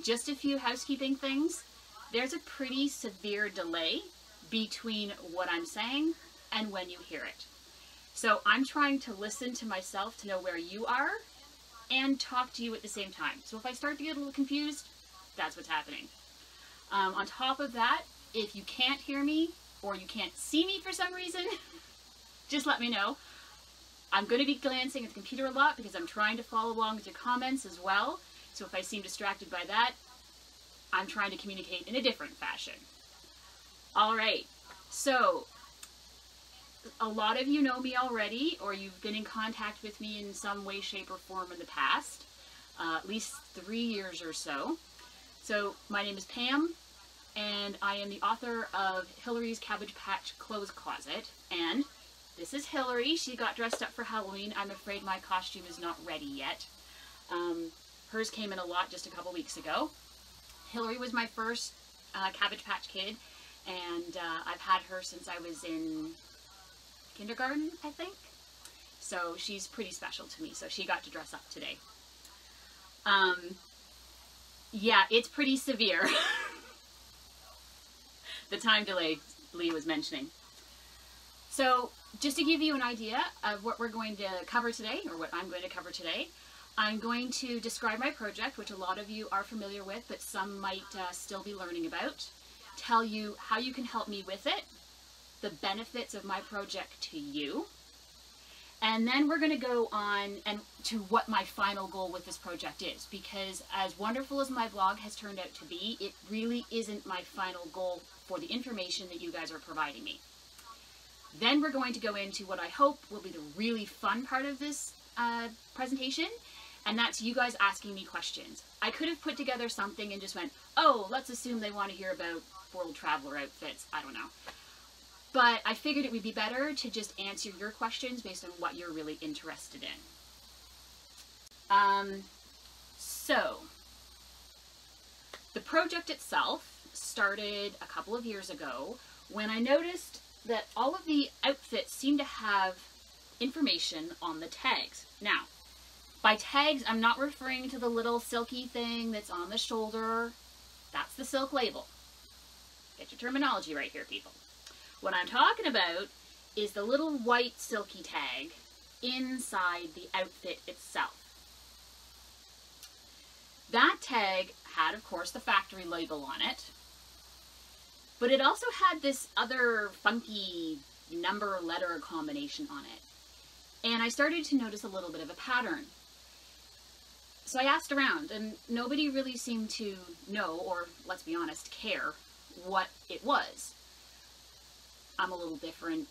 Just a few housekeeping things. There's a pretty severe delay between what I'm saying and when you hear it. So I'm trying to listen to myself to know where you are and talk to you at the same time. So if I start to get a little confused, that's what's happening. On top of that, if you can't hear me or you can't see me for some reason, just let me know. I'm going to be glancing at the computer a lot because I'm trying to follow along with your comments as well. So if I seem distracted by that, I'm trying to communicate in a different fashion. All right, so a lot of you know me already, or you've been in contact with me in some way, shape, or form in the past, at least 3 years or so. So my name is Pam, and I am the author of Hillary's Cabbage Patch Clothes Closet, and this is Hillary. She got dressed up for Halloween. I'm afraid my costume is not ready yet. Hers came in a lot just a couple weeks ago. Hillary was my first Cabbage Patch Kid, and I've had her since I was in kindergarten, I think. So she's pretty special to me, so she got to dress up today. Yeah, it's pretty severe. The time delay Lee was mentioning. So just to give you an idea of what we're going to cover today, or what I'm going to cover today, I'm going to describe my project, which a lot of you are familiar with, but some might still be learning about, tell you how you can help me with it, the benefits of my project to you, and then we're going to go on and to what my final goal with this project is, because as wonderful as my blog has turned out to be, it really isn't my final goal for the information that you guys are providing me. Then we're going to go into what I hope will be the really fun part of this presentation, and that's you guys asking me questions. I could have put together something and just went, oh, let's assume they want to hear about world traveler outfits. I don't know. But I figured it would be better to just answer your questions based on what you're really interested in. So, the project itself started a couple of years ago when I noticed that all of the outfits seem to have information on the tags. Now, by tags, I'm not referring to the little silky thing that's on the shoulder. That's the silk label. Get your terminology right here, people. What I'm talking about is the little white silky tag inside the outfit itself. That tag had, of course, the factory label on it, but it also had this other funky number letter combination on it. And I started to notice a little bit of a pattern. So I asked around, and nobody really seemed to know, or let's be honest, care what it was. I'm a little different.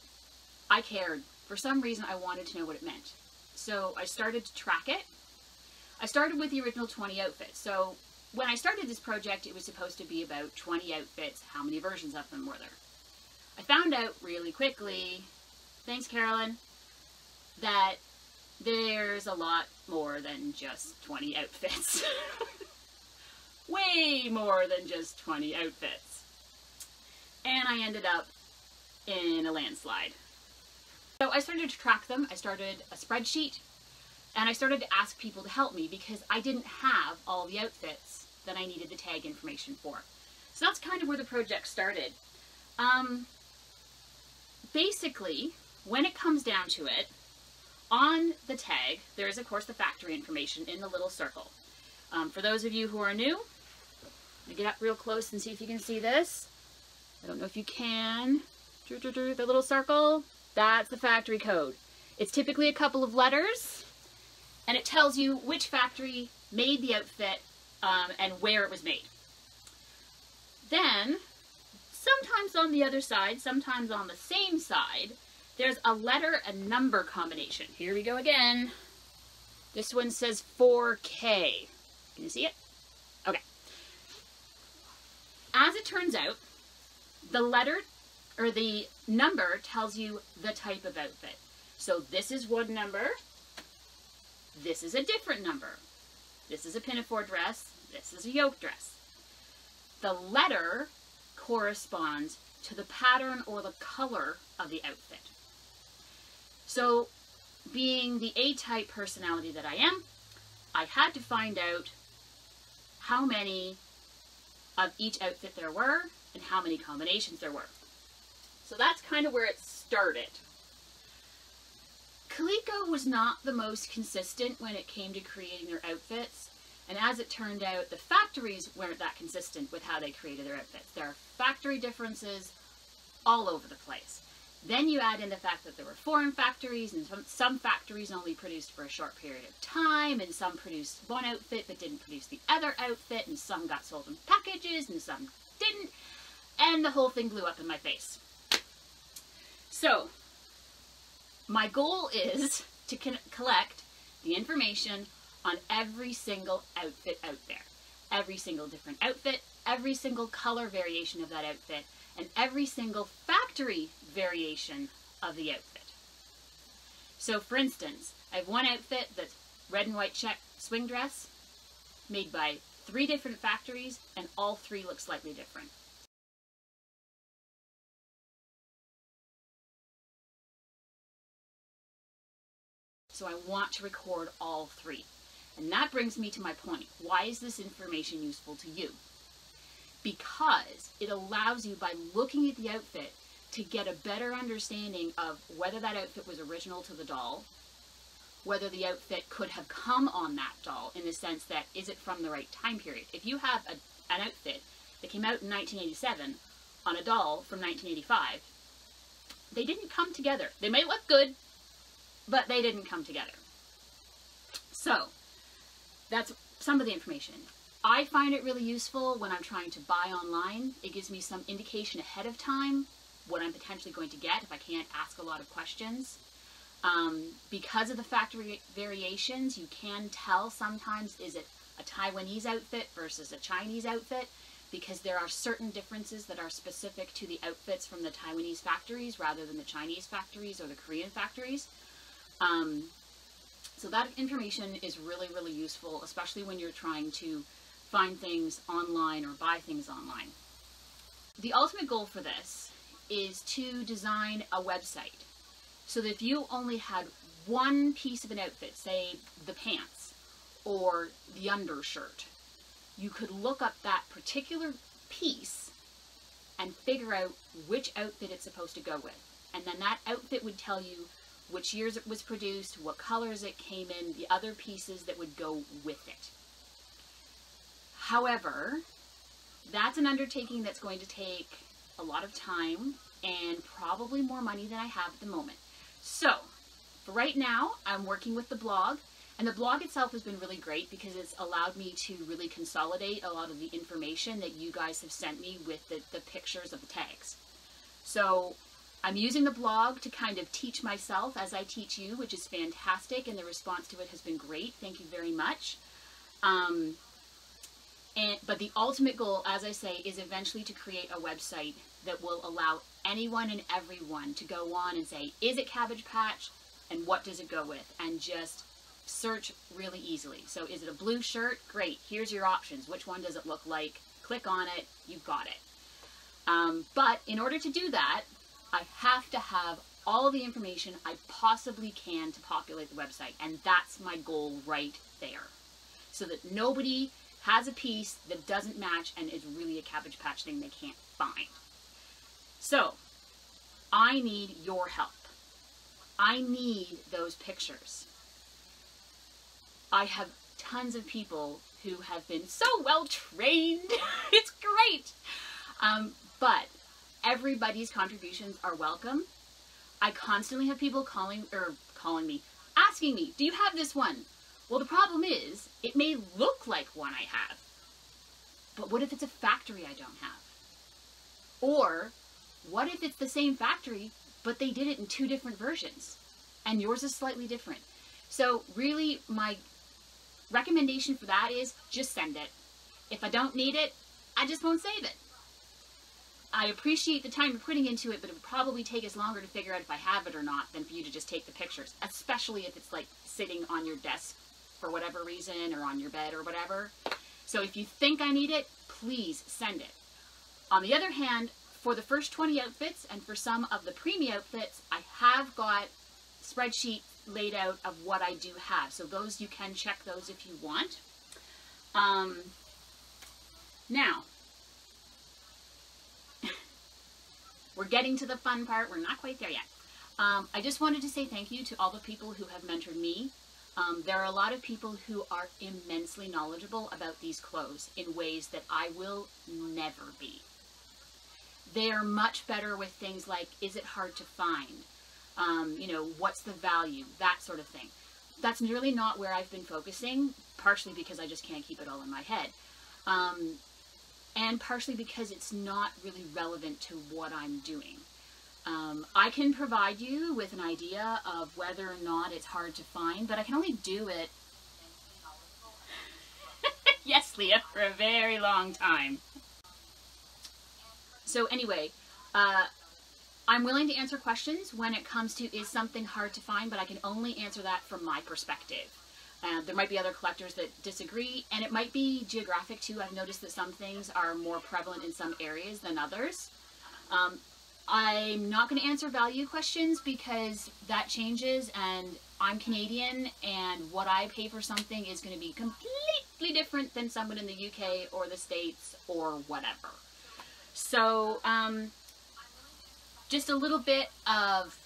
I cared. For some reason, I wanted to know what it meant. So I started to track it. I started with the original 20 outfits. So when I started this project, it was supposed to be about 20 outfits. How many versions of them were there? I found out really quickly, thanks Carolyn, that there's a lot more than just 20 outfits. Way more than just 20 outfits. And I ended up in a landslide. So I started to track them. I started a spreadsheet, and I started to ask people to help me because I didn't have all the outfits that I needed the tag information for. So that's kind of where the project started. Basically, when it comes down to it, on the tag, there is, of course, the factory information in the little circle. For those of you who are new, I'm going to get up real close and see if you can see this. I don't know if you can. The little circle, that's the factory code. It's typically a couple of letters, and it tells you which factory made the outfit and where it was made. Then, sometimes on the other side, sometimes on the same side, there's a letter and number combination. Here we go again. This one says 4K. Can you see it? Okay. As it turns out, the letter or the number tells you the type of outfit. So this is one number. This is a different number. This is a pinafore dress. This is a yoke dress. The letter corresponds to the pattern or the color of the outfit. So, being the A-type personality that I am, I had to find out how many of each outfit there were and how many combinations there were. So that's kind of where it started. Coleco was not the most consistent when it came to creating their outfits, and as it turned out, the factories weren't that consistent with how they created their outfits. There are factory differences all over the place. Then you add in the fact that there were foreign factories, and some factories only produced for a short period of time, and some produced one outfit but didn't produce the other outfit, and some got sold in packages and some didn't, and the whole thing blew up in my face. So, my goal is to collect the information on every single outfit out there. Every single different outfit, every single color variation of that outfit, and every single factory variation of the outfit. So for instance, I have one outfit that's red and white check swing dress, made by 3 different factories, and all 3 look slightly different. So I want to record all 3. And that brings me to my point. Why is this information useful to you? Because it allows you, by looking at the outfit, to get a better understanding of whether that outfit was original to the doll, whether the outfit could have come on that doll, in the sense that, is it from the right time period? If you have an outfit that came out in 1987 on a doll from 1985, they didn't come together. They may look good, but they didn't come together. So, that's some of the information. I find it really useful when I'm trying to buy online. It gives me some indication ahead of time what I'm potentially going to get if I can't ask a lot of questions. Because of the factory variations, you can tell sometimes, is it a Taiwanese outfit versus a Chinese outfit, because there are certain differences that are specific to the outfits from the Taiwanese factories rather than the Chinese factories or the Korean factories. So that information is really, really useful, especially when you're trying to find things online or buy things online. The ultimate goal for this is to design a website so that if you only had one piece of an outfit, say the pants or the undershirt, you could look up that particular piece and figure out which outfit it's supposed to go with. And then that outfit would tell you which years it was produced, what colors it came in, the other pieces that would go with it. However, that's an undertaking that's going to take a lot of time and probably more money than I have at the moment. So, for right now, I'm working with the blog, and the blog itself has been really great because it's allowed me to really consolidate a lot of the information that you guys have sent me with the pictures of the tags. So, I'm using the blog to kind of teach myself as I teach you, which is fantastic, and the response to it has been great. Thank you very much. But the ultimate goal, as I say, is eventually to create a website that will allow anyone and everyone to go on and say, is it Cabbage Patch, and what does it go with? And just search really easily. So is it a blue shirt? Great, here's your options. Which one does it look like? Click on it, you've got it. But in order to do that, I have to have all of the information I possibly can to populate the website, and that's my goal right there. So that nobody has a piece that doesn't match and is really a Cabbage Patch thing they can't find. So, I need your help. I need those pictures. I have tons of people who have been so well trained. It's great. But everybody's contributions are welcome. I constantly have people calling me, asking me, do you have this one? Well, the problem is, it may look like one I have, but what if it's a factory I don't have? Or, what if it's the same factory, but they did it in 2 different versions, and yours is slightly different? So, really, my recommendation for that is, just send it. If I don't need it, I just won't save it. I appreciate the time you're putting into it, but it would probably take us longer to figure out if I have it or not than for you to just take the pictures, especially if it's like sitting on your desk for whatever reason, or on your bed or whatever. So if you think I need it, please send it. On the other hand, for the first 20 outfits and for some of the preemie outfits, I have got spreadsheet laid out of what I do have. So those, you can check those if you want. Now, we're getting to the fun part. We're not quite there yet. I just wanted to say thank you to all the people who have mentored me. There are a lot of people who are immensely knowledgeable about these clothes in ways that I will never be. They are much better with things like, is it hard to find? You know, what's the value? That sort of thing. That's really not where I've been focusing, partially because I just can't keep it all in my head. And partially because it's not really relevant to what I'm doing. I can provide you with an idea of whether or not it's hard to find, but I can only do it, yes, Leah, for a very long time. So anyway, I'm willing to answer questions when it comes to, is something hard to find, but I can only answer that from my perspective. There might be other collectors that disagree, and it might be geographic too. I've noticed that some things are more prevalent in some areas than others. I'm not going to answer value questions because that changes, and I'm Canadian, and what I pay for something is going to be completely different than someone in the UK or the States or whatever. So, just a little bit of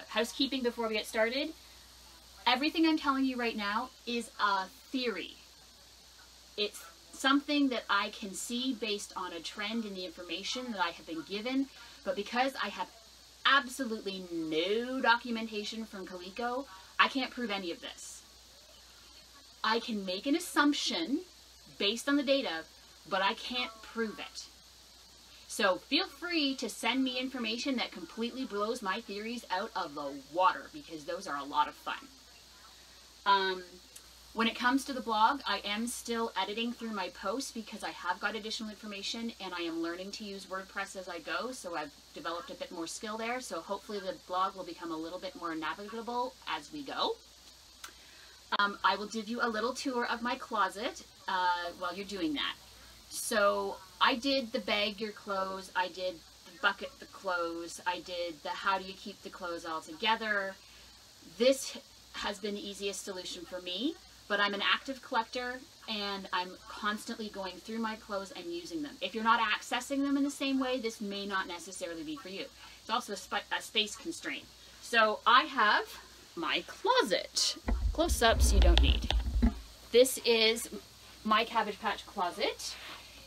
housekeeping before we get started. Everything I'm telling you right now is a theory. It's something that I can see based on a trend in the information that I have been given, but because I have absolutely no documentation from Coleco, I can't prove any of this. I can make an assumption based on the data, but I can't prove it. So feel free to send me information that completely blows my theories out of the water, because those are a lot of fun. When it comes to the blog, I am still editing through my posts because I have got additional information and I am learning to use WordPress as I go, so I've developed a bit more skill there, so hopefully the blog will become a little bit more navigable as we go. I will give you a little tour of my closet while you're doing that. So I did the bag your clothes, I did the bucket the clothes, I did the how do you keep the clothes all together. This has been the easiest solution for me, but I'm an active collector and I'm constantly going through my clothes and using them. If you're not accessing them in the same way, this may not necessarily be for you. It's also a space constraint. So I have my closet. Close-ups you don't need. This is my Cabbage Patch closet.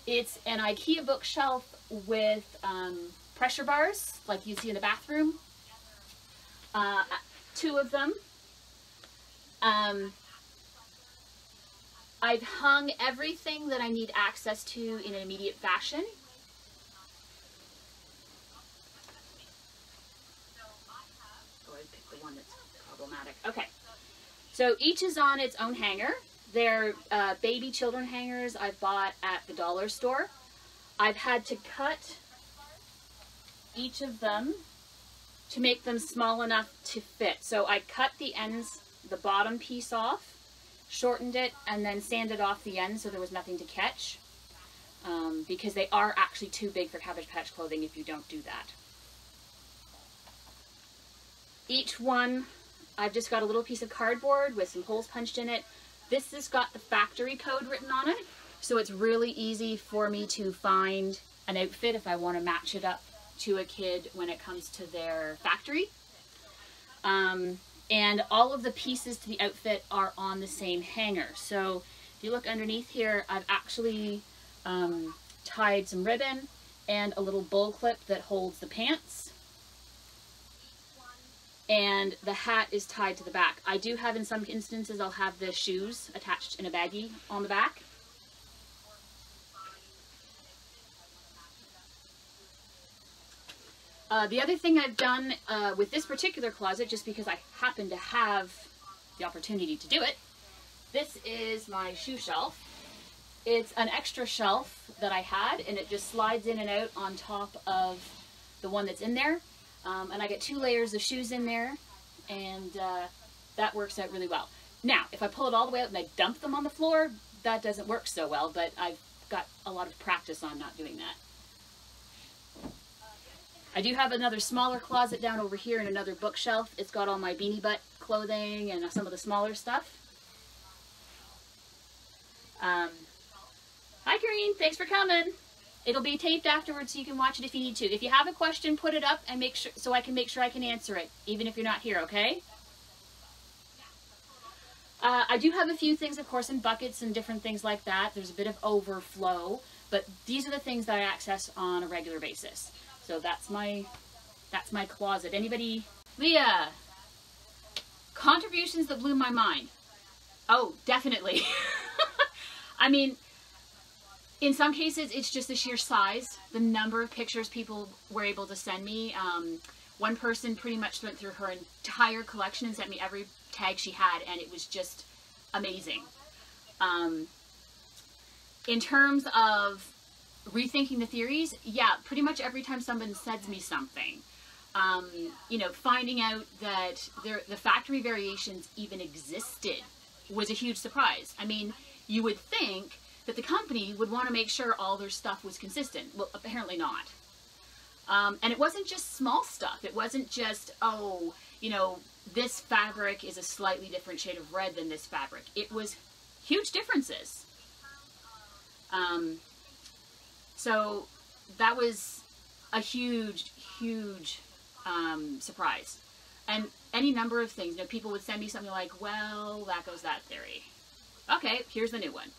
It's an IKEA bookshelf with pressure bars, like you see in the bathroom. 2 of them. I've hung everything that I need access to in an immediate fashion. Oh, I picked the one that's problematic. Okay. So each is on its own hanger. They're baby children hangers I've bought at the dollar store. I've had to cut each of them to make them small enough to fit. So I cut the ends, the bottom piece off, shortened it, and then sanded off the ends so there was nothing to catch, because they are actually too big for Cabbage Patch clothing if you don't do that. Each one, I've just got a little piece of cardboard with some holes punched in it. This has got the factory code written on it, so it's really easy for me to find an outfit if I want to match it up to a kid when it comes to their factory. And all of the pieces to the outfit are on the same hanger. So if you look underneath here, I've actually tied some ribbon and a little bull clip that holds the pants. And the hat is tied to the back. I do have, in some instances, I'll have the shoes attached in a baggie on the back. The other thing I've done with this particular closet, just because I happen to have the opportunity to do it, this is my shoe shelf. It's an extra shelf that I had, and it just slides in and out on top of the one that's in there. And I get 2 layers of shoes in there, and that works out really well. Now, if I pull it all the way out and I dump them on the floor, that doesn't work so well, but I've got a lot of practice on not doing that. I do have another smaller closet down over here and another bookshelf. It's got all my beanie butt clothing and some of the smaller stuff. Hi, Green. Thanks for coming. It'll be taped afterwards so you can watch it if you need to. If you have a question, put it up and make sure so I can make sure I can answer it, even if you're not here, okay? I do have a few things, of course, in buckets and different things like that. There's a bit of overflow, but these are the things that I access on a regular basis. So that's my closet. Anybody? Leah, contributions that blew my mind. Oh, definitely. I mean, in some cases, it's just the sheer size, the number of pictures people were able to send me. One person pretty much went through her entire collection and sent me every tag she had, and it was just amazing. In terms of rethinking the theories, yeah, pretty much every time someone sends me something, you know, finding out that the factory variations even existed was a huge surprise. I mean, you would think that the company would want to make sure all their stuff was consistent. Well, apparently not. And it wasn't just small stuff. It wasn't just, oh, you know, this fabric is a slightly different shade of red than this fabric. It was huge differences. So that was a huge, huge surprise. And any number of things. You know, people would send me something like, well, that goes that theory. Okay, here's the new one.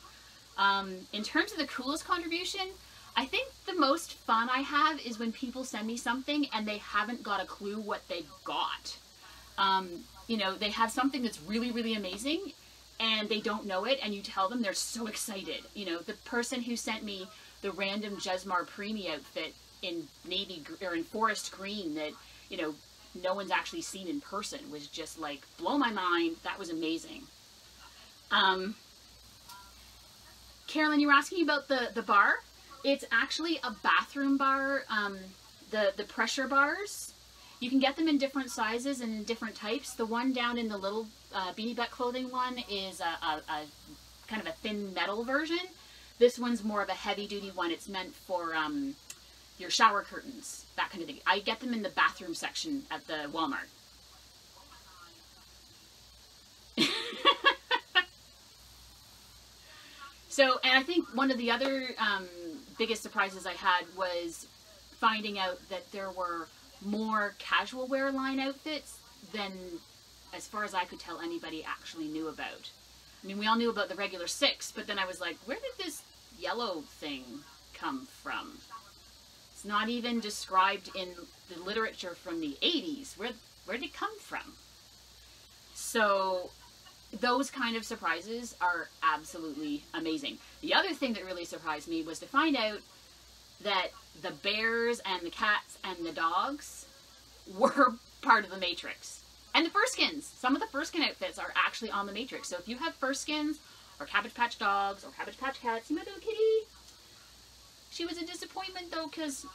In terms of the coolest contribution, I think the most fun I have is when people send me something and they haven't got a clue what they got. You know, they have something that's really, really amazing and they don't know it, and you tell them, they're so excited. You know, the person who sent me the random Jesmar Preemie outfit in navy or in forest green that, you know, no one's actually seen in person was just like, blow my mind. That was amazing. Carolyn, you were asking about the bar. It's actually a bathroom bar. The pressure bars, you can get them in different sizes and in different types. The one down in the little Beanie Butt clothing one is a kind of a thin metal version. This one's more of a heavy duty one. It's meant for your shower curtains, that kind of thing. I get them in the bathroom section at the Walmart. So, and I think one of the other biggest surprises I had was finding out that there were more casual wear line outfits than, as far as I could tell, anybody actually knew about. I mean, we all knew about the regular 6, but then I was like, where did this yellow thing come from? It's not even described in the literature from the 80s. Where did it come from? So those kind of surprises are absolutely amazing. The other thing that really surprised me was to find out that the bears and the cats and the dogs were part of the Matrix. And the furskins. Some of the furskin outfits are actually on the Matrix. So if you have furskins or Cabbage Patch dogs or Cabbage Patch cats, you might have a kitty. She was a disappointment though, because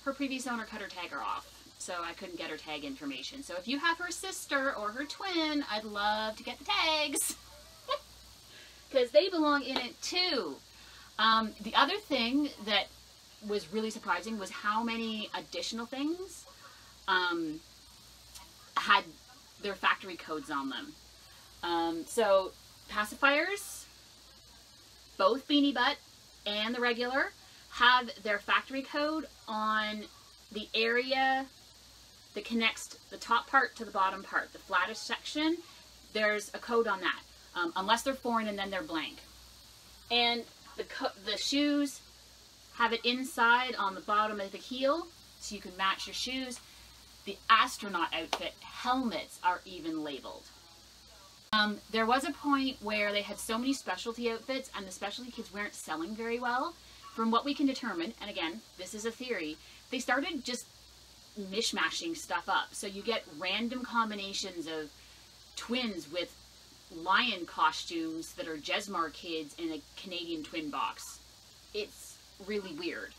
her previous owner cut her tagger off. So I couldn't get her tag information. So if you have her sister or her twin, I'd love to get the tags. Because they belong in it too. The other thing that was really surprising was how many additional things had their factory codes on them. So pacifiers, both Beanie Butt and the regular, have their factory code on the area that connects the top part to the bottom part, the flattish section. There's a code on that, unless they're foreign and then they're blank. And the shoes have it inside on the bottom of the heel, so you can match your shoes. The astronaut outfit helmets are even labeled. There was a point where they had so many specialty outfits and the specialty kids weren't selling very well. From what we can determine, and again, this is a theory, they started just mishmashing stuff up. So you get random combinations of twins with lion costumes that are Jesmar kids in a Canadian twin box. It's really weird.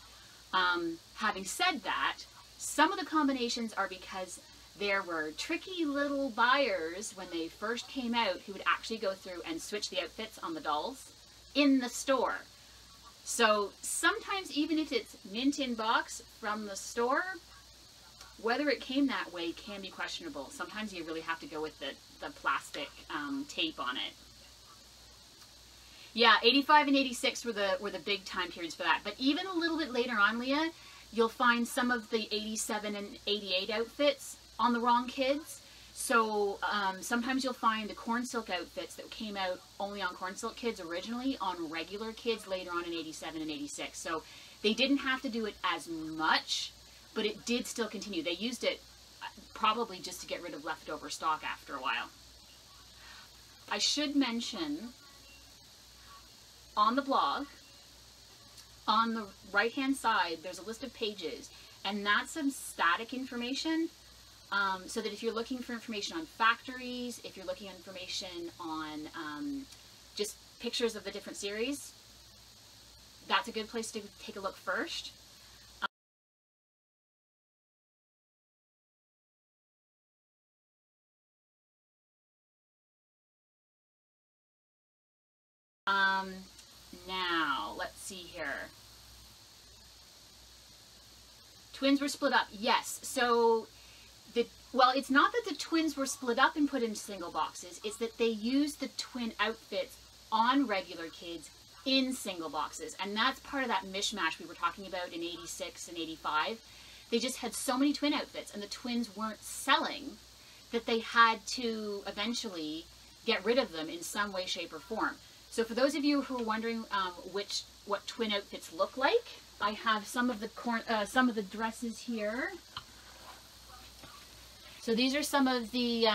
Having said that, some of the combinations are because there were tricky little buyers when they first came out who would actually go through and switch the outfits on the dolls in the store. So sometimes even if it's mint in box from the store, whether it came that way can be questionable. Sometimes you really have to go with the plastic tape on it. Yeah, 85 and 86 were the big time periods for that. But even a little bit later on, Leah, you'll find some of the 87 and 88 outfits on the wrong kids. So sometimes you'll find the Cornsilk outfits that came out only on Cornsilk kids originally on regular kids later on in 87 and 86. So they didn't have to do it as much, but it did still continue. They used it probably just to get rid of leftover stock after a while. I should mention, on the blog, on the right-hand side, there's a list of pages, and that's some static information, so that if you're looking for information on factories, if you're looking at information on just pictures of the different series, that's a good place to take a look first. Now, let's see here. Twins were split up. Yes. So, well, it's not that the twins were split up and put into single boxes. It's that they used the twin outfits on regular kids in single boxes. And that's part of that mishmash we were talking about in 86 and 85. They just had so many twin outfits, and the twins weren't selling, that they had to eventually get rid of them in some way, shape, or form. So for those of you who are wondering what twin outfits look like, I have some of the dresses here. So these are some of the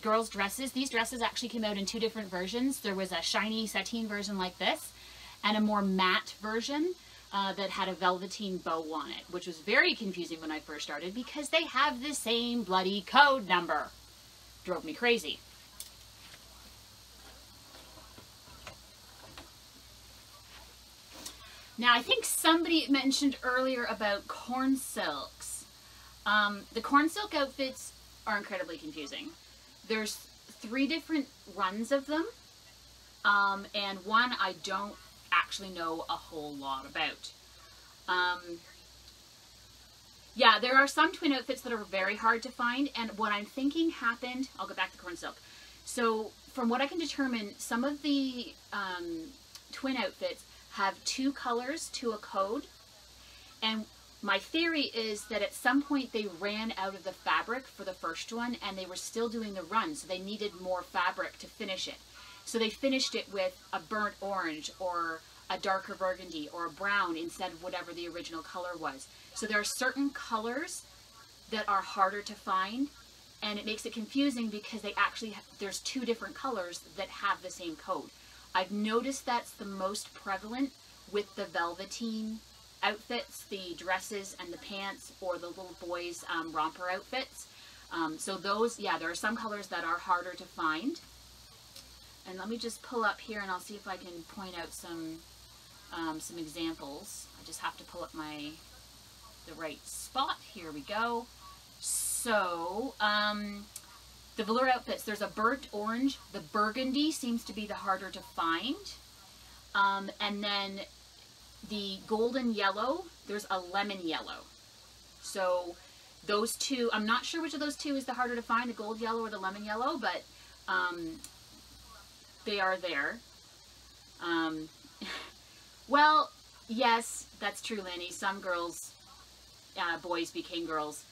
girls' dresses. These dresses actually came out in two different versions. There was a shiny sateen version like this, and a more matte version that had a velveteen bow on it, which was very confusing when I first started because they have the same bloody code number. Drove me crazy. Now, I think somebody mentioned earlier about Cornsilks. The Cornsilk outfits are incredibly confusing. There's 3 different runs of them, and one I don't actually know a whole lot about. Yeah, there are some twin outfits that are very hard to find, and what I'm thinking happened, I'll go back to Cornsilk. So, from what I can determine, some of the twin outfits have 2 colors to a code, and my theory is that at some point they ran out of the fabric for the first one and they were still doing the run, so they needed more fabric to finish it. So they finished it with a burnt orange or a darker burgundy or a brown instead of whatever the original color was. So there are certain colors that are harder to find, and it makes it confusing because they actually there's 2 different colors that have the same code. I've noticed that's the most prevalent with the velveteen outfits, the dresses and the pants, or the little boys' romper outfits. So those, yeah, there are some colors that are harder to find. And let me just pull up here and I'll see if I can point out some examples. I just have to pull up the right spot. Here we go. So, the velour outfits, there's a burnt orange. The burgundy seems to be the harder to find. And then the golden yellow, there's a lemon yellow. So those 2, I'm not sure which of those 2 is the harder to find, the gold yellow or the lemon yellow, but they are there. Well, yes, that's true, Lenny. Some girls, boys became girls.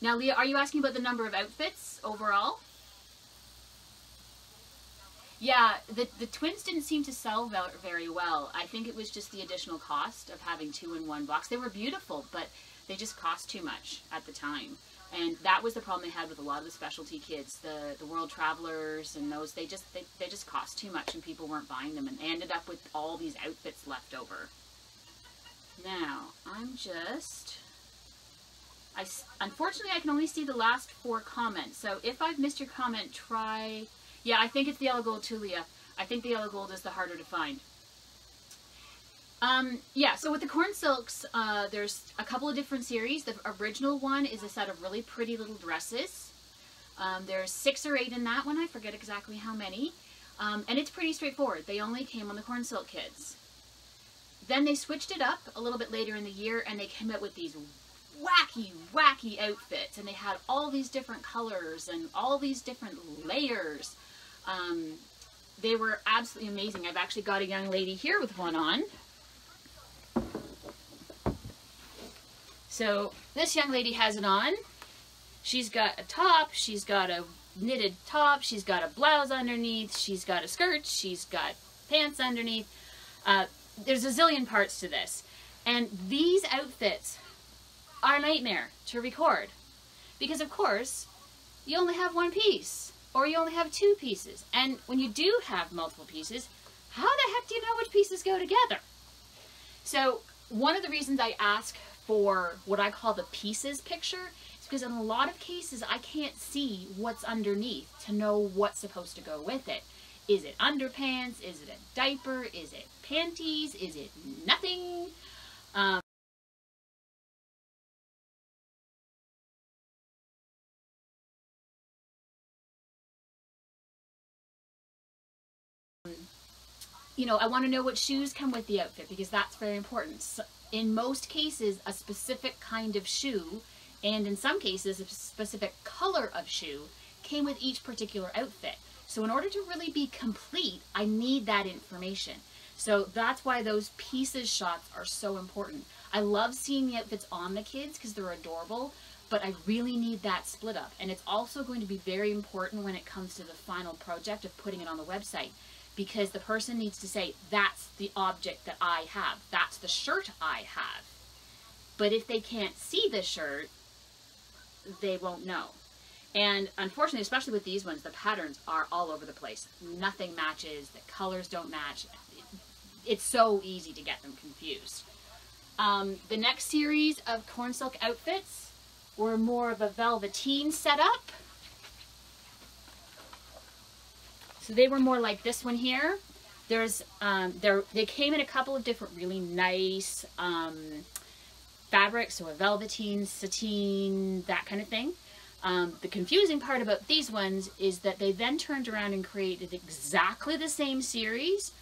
Now, Leah, are you asking about the number of outfits overall? Yeah, the twins didn't seem to sell very well. I think it was just the additional cost of having 2 in one box. They were beautiful, but they just cost too much at the time. And that was the problem they had with a lot of the specialty kids, the World Travelers and those. They just cost too much and people weren't buying them, and they ended up with all these outfits left over. Now, unfortunately, I can only see the last 4 comments. So if I've missed your comment, try... Yeah, I think it's the yellow gold too, Leah. I think the yellow gold is the harder to find. Yeah, so with the Cornsilks, there's a couple of different series. The original one is a set of really pretty little dresses. There's 6 or 8 in that one. I forget exactly how many. And it's pretty straightforward. They only came on the Cornsilk kids. Then they switched it up a little bit later in the year, and they came out with these wacky outfits, and they had all these different colors and all these different layers. They were absolutely amazing. I've actually got a young lady here with one on. So this young lady has it on. She's got a top, she's got a knitted top, she's got a blouse underneath, she's got a skirt, she's got pants underneath. There's a zillion parts to this. And these outfits are a nightmare to record. Because of course, you only have one piece. Or you only have two pieces. And when you do have multiple pieces, how the heck do you know which pieces go together? So one of the reasons I ask for what I call the pieces picture is because in a lot of cases I can't see what's underneath to know what's supposed to go with it. Is it underpants? Is it a diaper? Is it panties? Is it nothing? You know, I want to know what shoes come with the outfit because that's very important. So in most cases, a specific kind of shoe, and in some cases, a specific color of shoe came with each particular outfit. So in order to really be complete, I need that information. So that's why those pieces shots are so important. I love seeing the outfits on the kids because they're adorable, but I really need that split up. And it's also going to be very important when it comes to the final project of putting it on the website, because the person needs to say, that's the object that I have. That's the shirt I have. But if they can't see the shirt, they won't know. And unfortunately, especially with these ones, the patterns are all over the place. Nothing matches, the colors don't match. It's so easy to get them confused. The next series of Cornsilk outfits were more of a velveteen setup. So they were more like this one here. They came in a couple of different really nice fabrics, so a velveteen, sateen, that kind of thing. The confusing part about these ones is that they then turned around and created exactly the same series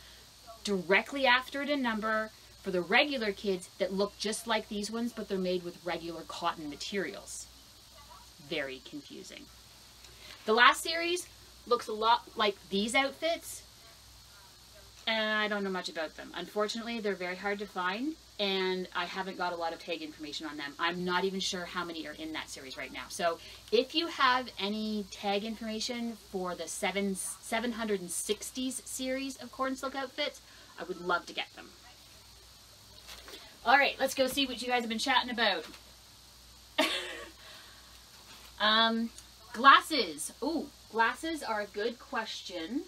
directly after it in number for the regular kids that look just like these ones, but they're made with regular cotton materials. Very confusing. The last series looks a lot like these outfits, and I don't know much about them. Unfortunately, they're very hard to find, and I haven't got a lot of tag information on them. I'm not even sure how many are in that series right now. So if you have any tag information for the 760s series of Cornsilk outfits, I would love to get them. All right, let's go see what you guys have been chatting about. Glasses. Ooh, glasses are a good question.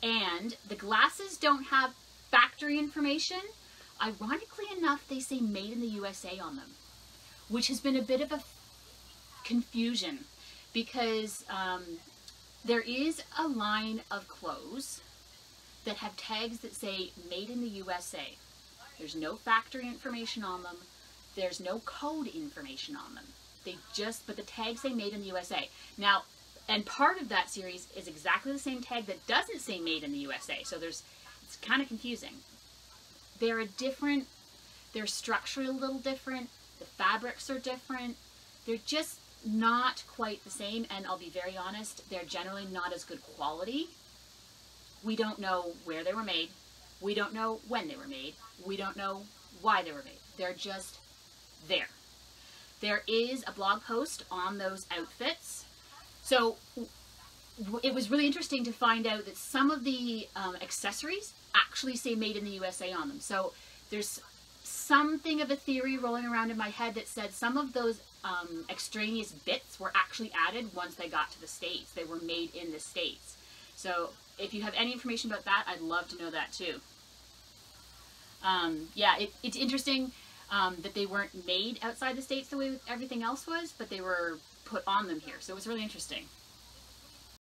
And the glasses don't have factory information. Ironically enough, they say made in the USA on them, which has been a bit of a confusion because there is a line of clothes that have tags that say made in the USA. There's no factory information on them. There's no code information on them. But the tags say made in the USA. Now, and part of that series is exactly the same tag that doesn't say made in the USA. So it's kind of confusing. They're structurally a little different. The fabrics are different. They're just not quite the same. And I'll be very honest, they're generally not as good quality. We don't know where they were made. We don't know when they were made. We don't know why they were made. They're just there. There is a blog post on those outfits. So it was really interesting to find out that some of the accessories actually say made in the USA on them. So there's something of a theory rolling around in my head that said some of those extraneous bits were actually added once they got to the States. They were made in the States. So if you have any information about that, I'd love to know that too. Yeah, it's interesting that they weren't made outside the States the way everything else was, but they were put on them here. So it was really interesting.